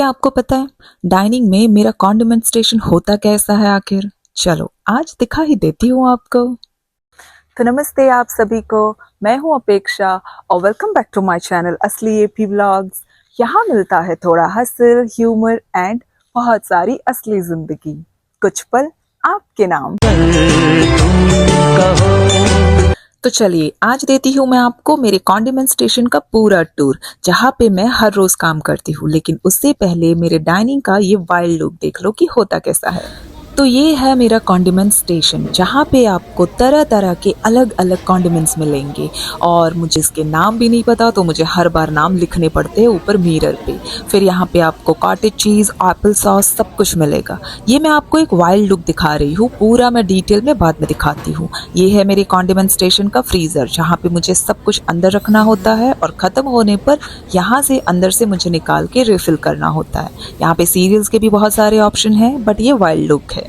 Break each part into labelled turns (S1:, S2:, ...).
S1: क्या आपको पता है डाइनिंग में मेरा कॉन्डिमेंट स्टेशन होता कैसा है आखिर? चलो आज दिखा ही देती हूँ आपको। तो नमस्ते आप सभी को, मैं हूँ अपेक्षा और welcome back to my channel Asli AP vlogs. यहाँ मिलता है थोड़ा हंसल, ह्यूमर एंड बहुत सारी असली जिंदगी। कुछ पल आपके नाम। तो चलिए आज देती हूँ मैं आपको मेरे कॉन्डिमेंट स्टेशन का पूरा टूर, जहाँ पे मैं हर रोज काम करती हूँ। लेकिन उससे पहले मेरे डाइनिंग का ये वाइल्ड लुक देख लो कि होता कैसा है। तो ये है मेरा कॉन्डिमेंट स्टेशन, जहाँ पे आपको तरह तरह के अलग अलग कॉन्डिमेंट्स मिलेंगे और मुझे इसके नाम भी नहीं पता, तो मुझे हर बार नाम लिखने पड़ते हैं ऊपर मिरर पे। फिर यहाँ पे आपको कॉटेज चीज़, एप्पल सॉस सब कुछ मिलेगा। ये मैं आपको एक वाइल्ड लुक दिखा रही हूँ, पूरा मैं डिटेल में बाद में दिखाती हूँ। ये है मेरे कॉन्डिमेंट स्टेशन का फ्रीज़र, जहाँ पे मुझे सब कुछ अंदर रखना होता है और ख़त्म होने पर यहाँ से अंदर से मुझे निकाल के रिफ़िल करना होता है। यहाँ पे सीरियल्स के भी बहुत सारे ऑप्शन हैं, बट ये वाइल्ड लुक है।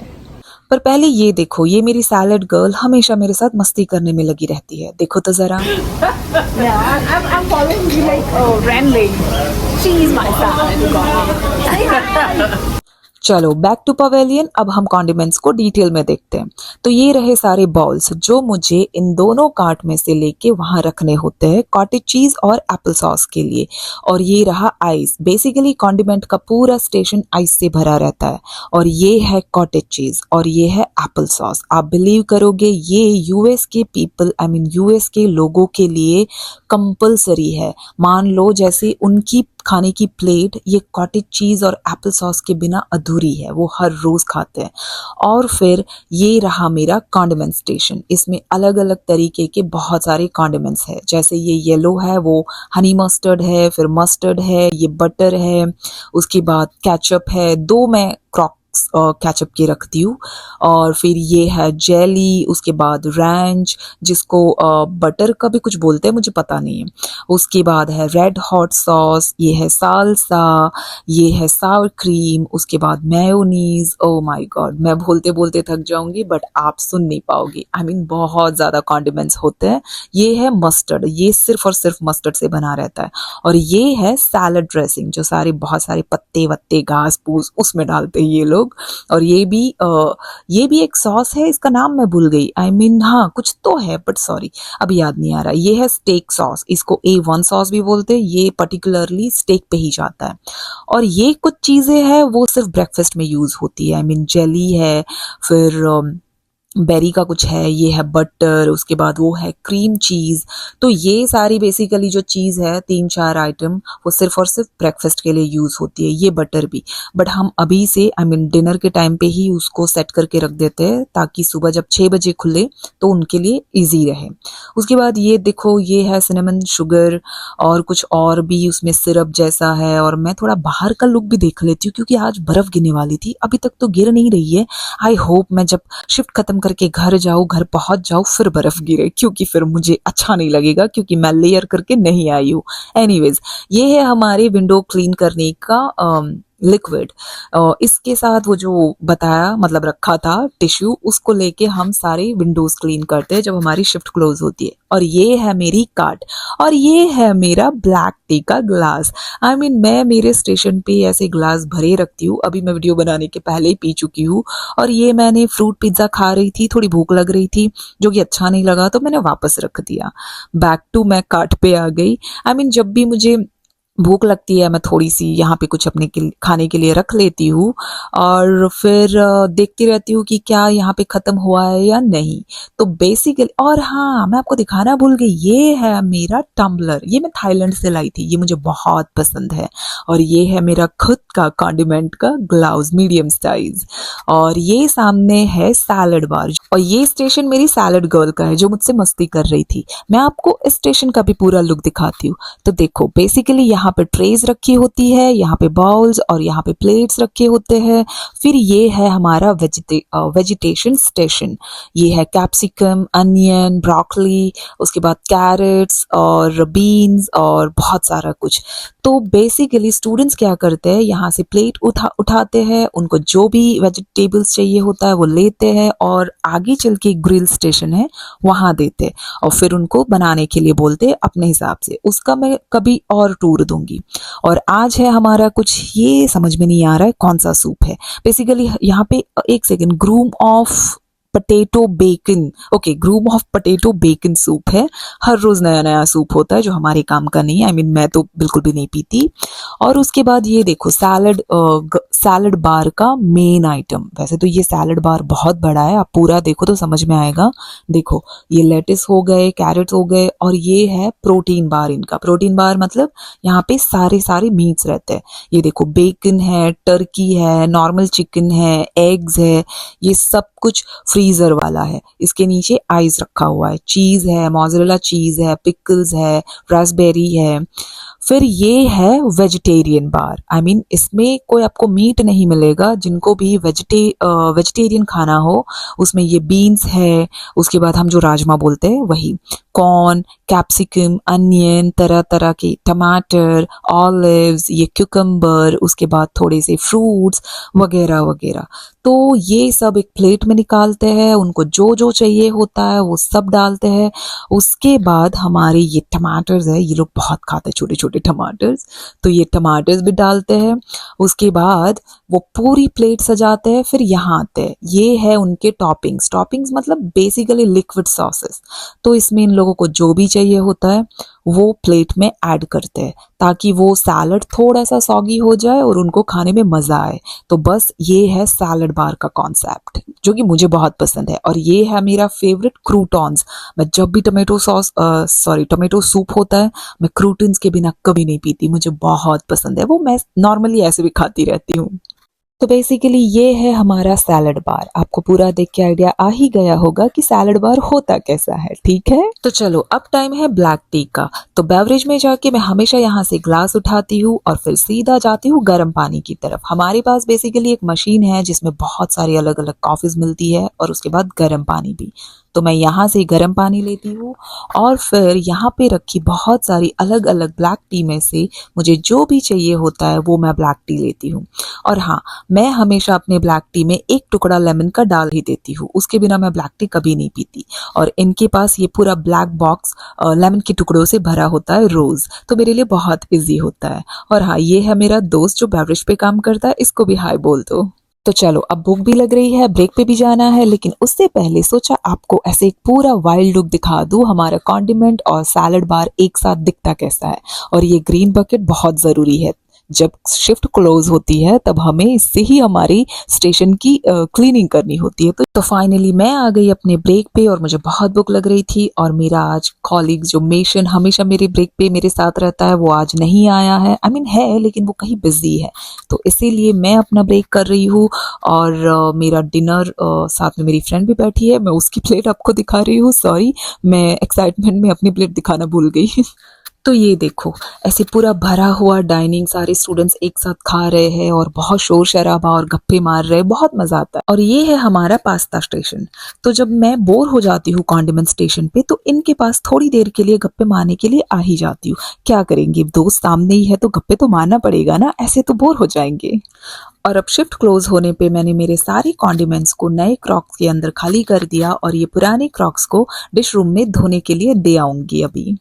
S1: पर पहले ये देखो, ये मेरी सैलड गर्ल हमेशा मेरे साथ मस्ती करने में लगी रहती है। देखो तो जरा।
S2: I'm following you like Renling. She is my salad girl.
S1: चलो बैक टू पवेलियन। अब हम कॉन्डिमेंट्स को डिटेल में देखते हैं। तो ये रहे सारे बॉल्स जो मुझे इन दोनों कार्ट में से लेके वहां रखने होते हैं, कॉटेज चीज और एप्पल सॉस के लिए। और ये रहा आइस। बेसिकली कॉन्डिमेंट का पूरा स्टेशन आइस से भरा रहता है। और ये है कॉटेज चीज और ये है एप्पल सॉस। आप बिलीव करोगे, ये यूएस के पीपल यूएस के लोगों के लिए कंपलसरी है। मान लो जैसे उनकी खाने की प्लेट ये कॉटेज चीज़ और एप्पल सॉस के बिना अधूरी है, वो हर रोज़ खाते हैं। और फिर ये रहा मेरा कॉन्डिमेंट स्टेशन। इसमें अलग अलग तरीके के बहुत सारे कॉन्डिमेंट्स है। जैसे ये येलो है वो हनी मस्टर्ड है, फिर मस्टर्ड है, ये बटर है, उसके बाद केचप है। दो मैं क्रॉक्स केचप की रखती हूँ। और फिर ये है जेली, उसके बाद रैंच, जिसको बटर का भी कुछ बोलते हैं, मुझे पता नहीं है। उसके बाद है रेड हॉट सॉस, ये है सालसा, ये है सावर क्रीम, उसके बाद मेयोनीज। ओ माय गॉड, मैं बोलते बोलते थक जाऊंगी बट आप सुन नहीं पाओगे। बहुत ज़्यादा कॉन्डिमेंट्स होते हैं। ये है मस्टर्ड, ये सिर्फ और सिर्फ मस्टर्ड से बना रहता है। और ये है सैलड ड्रेसिंग, जो सारे बहुत सारे पत्ते वत्ते घास फूस उसमें डालते हैं ये लोग। और ये भी एक सॉस है, इसका नाम मैं भूल गई। हाँ कुछ तो है बट सॉरी अभी याद नहीं आ रहा। ये है स्टेक सॉस, इसको A1 सॉस भी बोलते हैं। ये पर्टिकुलरली स्टेक पे ही जाता है। और ये कुछ चीज़ें हैं वो सिर्फ ब्रेकफास्ट में यूज़ होती है। जेली है, फिर बेरी का कुछ है, ये है बटर, उसके बाद वो है क्रीम चीज़। तो ये सारी बेसिकली जो चीज़ है, 3-4 आइटम, वो सिर्फ और सिर्फ ब्रेकफास्ट के लिए यूज़ होती है। ये बटर भी, बट हम अभी से डिनर के टाइम पे ही उसको सेट करके रख देते हैं, ताकि सुबह जब 6 बजे खुले तो उनके लिए ईजी रहे। उसके बाद ये देखो, ये है सिनेमन शुगर और कुछ और भी उसमें सिरप जैसा है। और मैं थोड़ा बाहर का लुक भी देख लेती हूँ, क्योंकि आज बर्फ़ गिरने वाली थी, अभी तक तो गिर नहीं रही है। आई होप मैं जब शिफ्ट खत्म करके घर पहुंच जाऊं फिर बर्फ गिरे, क्योंकि फिर मुझे अच्छा नहीं लगेगा, क्योंकि मैं लेयर करके नहीं आई हूँ। एनीवेज, ये है हमारे विंडो क्लीन करने का लिक्विड। इसके साथ वो जो बताया, मतलब रखा था टिश्यू, उसको लेके हम सारे विंडोज क्लीन करते हैं जब हमारी शिफ्ट क्लोज होती है। और ये है मेरी कार्ट और ये है मेरा ब्लैक टी का ग्लास। मैं मेरे स्टेशन पे ऐसे ग्लास भरे रखती हूँ। अभी मैं वीडियो बनाने के पहले ही पी चुकी हूँ। और ये मैंने फ्रूट पिज्ज़ा खा रही थी, थोड़ी भूख लग रही थी, जो कि अच्छा नहीं लगा तो मैंने वापस रख दिया। बैक टू मैं कार्ट पे आ गई। जब भी मुझे भूख लगती है, मैं थोड़ी सी यहाँ पे कुछ अपने खाने के लिए रख लेती हूँ और फिर देखती रहती हूँ कि क्या यहाँ पे ख़त्म हुआ है या नहीं। तो बेसिकली, और हाँ मैं आपको दिखाना भूल गई, ये है मेरा टम्बलर। ये मैं थाईलैंड से लाई थी, ये मुझे बहुत पसंद है। और ये है मेरा खुद का कॉन्डिमेंट का ग्लाउज, मीडियम साइज। और ये सामने है सैलड बार। और ये स्टेशन मेरी सैलड गर्ल का है, जो मुझसे मस्ती कर रही थी। मैं आपको इस स्टेशन का भी पूरा लुक दिखाती हूँ। तो देखो, बेसिकली यहाँ पे ट्रेज रखी होती है, यहाँ पे बाउल्स और यहाँ पे प्लेट्स रखे होते हैं। फिर ये है हमारा वेजिटेशन स्टेशन। ये है कैप्सिकम, अनियन, ब्रोकली, उसके बाद कैरेट्स और बीन्स और बहुत सारा कुछ। तो बेसिकली स्टूडेंट्स क्या करते हैं, यहाँ से प्लेट उठाते हैं, उनको जो भी वेजिटेबल्स चाहिए होता है वो लेते हैं और आगे चल के ग्रिल स्टेशन है वहाँ देते हैं। और फिर उनको बनाने के लिए बोलते हैं अपने हिसाब से। उसका मैं कभी और टूर दूंगी। और आज है हमारा कुछ ये समझ में नहीं आ रहा है कौन सा सूप है। बेसिकली यहाँ पे एक second, cream of potato bacon, okay, cream of potato bacon soup है। हर रोज नया नया सूप होता है जो हमारे काम का नहीं है। आई मीन मैं तो बिल्कुल भी नहीं पीती। और उसके बाद ये देखो सैलड बार का मेन आइटम। वैसे तो ये सैलड बार बहुत बड़ा है, आप पूरा देखो तो समझ में आएगा। देखो ये लेटिस हो गए, कैरेट्स हो गए, और ये है प्रोटीन बार। इनका प्रोटीन बार मतलब यहाँ पे सारे मीट्स रहते हैं। ये देखो बेकन है, टर्की है, नॉर्मल चिकन है, एग्स है, ये सब कुछ फ्रीजर वाला है। इसके नीचे आइस रखा हुआ है, चीज है, मोज़रेला चीज है, पिकल्स है, रास्पबेरी है। फिर ये है वेजिटेरियन बार। आई मीन इसमें कोई आपको मीट नहीं मिलेगा। जिनको भी वेजिटेरियन खाना हो उसमें ये बीन्स है। उसके बाद हम जो राजमा बोलते हैं वही, कॉर्न, कैप्सिकम, अनियन, तरह तरह के टमाटर, ऑलिव्स, ये क्यूकम्बर, उसके बाद थोड़े से फ्रूट्स वगैरह वगैरह। तो ये सब एक प्लेट में निकालते हैं, उनको जो जो चाहिए होता है वो सब डालते हैं। उसके बाद हमारे ये टमाटर्स है, ये लोग बहुत खाते हैं छोटे छोटे टमाटर्स, तो ये टमाटर्स भी डालते हैं। उसके बाद वो पूरी प्लेट सजाते हैं। फिर यहाँ आते हैं, ये है उनके टॉपिंग्स। टॉपिंग्स मतलब बेसिकली लिक्विड सॉसेस। तो इसमें इन लोगों को जो भी चाहिए होता है वो प्लेट में ऐड करते हैं ताकि वो सैलड थोड़ा सा सॉगी हो जाए और उनको खाने में मजा आए। तो बस ये है सैलड बार का कॉन्सेप्ट जो कि मुझे बहुत पसंद है। और ये है मेरा फेवरेट क्रूटॉन्स। मैं जब भी टोमेटो सूप होता है मैं क्रूटन्स के बिना कभी नहीं पीती, मुझे बहुत पसंद है वो। मैं नॉर्मली ऐसे भी खाती रहती हूँ। तो बेसिकली ये है हमारा सैलड बार। आपको पूरा देख के आइडिया आ ही गया होगा कि सैलड बार होता कैसा है, ठीक है। तो चलो अब टाइम है ब्लैक टी का। तो बेवरेज में जाके मैं हमेशा यहाँ से ग्लास उठाती हूँ और फिर सीधा जाती हूँ गर्म पानी की तरफ। हमारे पास बेसिकली एक मशीन है जिसमें बहुत सारी अलग अलग कॉफीज मिलती है और उसके बाद गर्म पानी भी। तो मैं यहाँ से गर्म पानी लेती हूँ और फिर यहाँ पे रखी बहुत सारी अलग अलग ब्लैक टी में से मुझे जो भी चाहिए होता है वो मैं ब्लैक टी लेती हूँ। और हाँ, मैं हमेशा अपने ब्लैक टी में एक टुकड़ा लेमन का डाल ही देती हूँ, उसके बिना मैं ब्लैक टी कभी नहीं पीती। और इनके पास ये पूरा ब्लैक बॉक्स लेमन के टुकड़ों से भरा होता है रोज, तो मेरे लिए बहुत इजी होता है। और हाँ, ये है मेरा दोस्त जो बेवरेज पे काम करता है, इसको भी हाय बोल दो। तो चलो अब भूख भी लग रही है, ब्रेक पे भी जाना है, लेकिन उससे पहले सोचा आपको ऐसे एक पूरा वाइल्ड लुक दिखा दूं हमारा कॉन्डिमेंट और सैलड बार एक साथ दिखता कैसा है। और ये ग्रीन बकेट बहुत जरूरी है। जब शिफ्ट क्लोज होती है तब हमें इससे ही हमारी स्टेशन की क्लीनिंग करनी होती है। तो फाइनली मैं आ गई अपने ब्रेक पे और मुझे बहुत भूख लग रही थी। और मेरा आज कॉलीग जो मेशन हमेशा मेरे ब्रेक पे मेरे साथ रहता है वो आज नहीं आया है। आई मीन है लेकिन वो कहीं बिजी है, तो इसीलिए मैं अपना ब्रेक कर रही हूँ। और मेरा डिनर साथ में मेरी फ्रेंड भी बैठी है, मैं उसकी प्लेट आपको दिखा रही हूँ। सॉरी, मैं एक्साइटमेंट में अपनी प्लेट दिखाना भूल गई। तो ये देखो ऐसे पूरा भरा हुआ डाइनिंग, सारे स्टूडेंट्स एक साथ खा रहे हैं और बहुत शोर शराबा और गप्पे मार रहे हैं, बहुत मजा आता है। और ये है हमारा पास्ता स्टेशन। तो जब मैं बोर हो जाती हूँ कॉन्डिमेंट स्टेशन पे तो इनके पास थोड़ी देर के लिए गप्पे मारने के लिए आ ही जाती हूँ। क्या करेंगे, दोस्त सामने ही है तो गप्पे तो मारना पड़ेगा ना, ऐसे तो बोर हो जाएंगे। और अब शिफ्ट क्लोज होने पे मैंने मेरे सारे कॉन्डिमेंट्स को नए क्रॉक्स के अंदर खाली कर दिया और ये पुराने क्रॉक्स को डिश रूम में धोने के लिए दे आऊंगी अभी।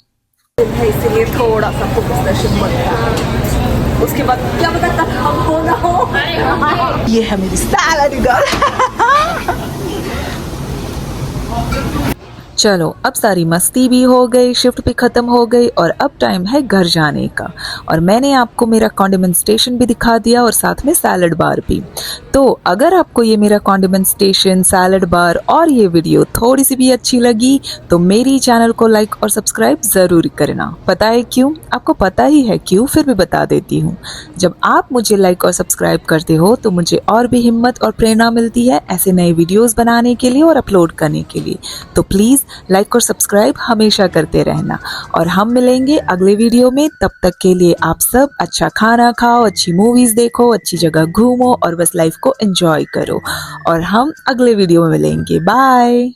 S2: इसीलिए थोड़ा सा फोकस सेशन बनता है। उसके बाद क्या पता कब हम हो ना हो। ये है मेरी सैलड गर्ल।
S1: चलो अब सारी मस्ती भी हो गई, शिफ्ट भी खत्म हो गई और अब टाइम है घर जाने का। और मैंने आपको मेरा कॉन्डिमेंट स्टेशन भी दिखा दिया और साथ में सैलड बार भी। तो अगर आपको ये मेरा कॉन्डिमेंट स्टेशन, सैलड बार और ये वीडियो थोड़ी सी भी अच्छी लगी तो मेरी चैनल को लाइक और सब्सक्राइब जरूर करना। पता है क्यों? आपको पता ही है क्यों, फिर भी बता देती हूँ। जब आप मुझे लाइक और सब्सक्राइब करते हो तो मुझे और भी हिम्मत और प्रेरणा मिलती है ऐसे नए वीडियोस बनाने के लिए और अपलोड करने के लिए। तो प्लीज लाइक और सब्सक्राइब हमेशा करते रहना और हम मिलेंगे अगले वीडियो में। तब तक के लिए आप सब अच्छा खाना खाओ, अच्छी मूवीज देखो, अच्छी जगह घूमो और बस लाइफ को एंजॉय करो। और हम अगले वीडियो में मिलेंगे। बाय।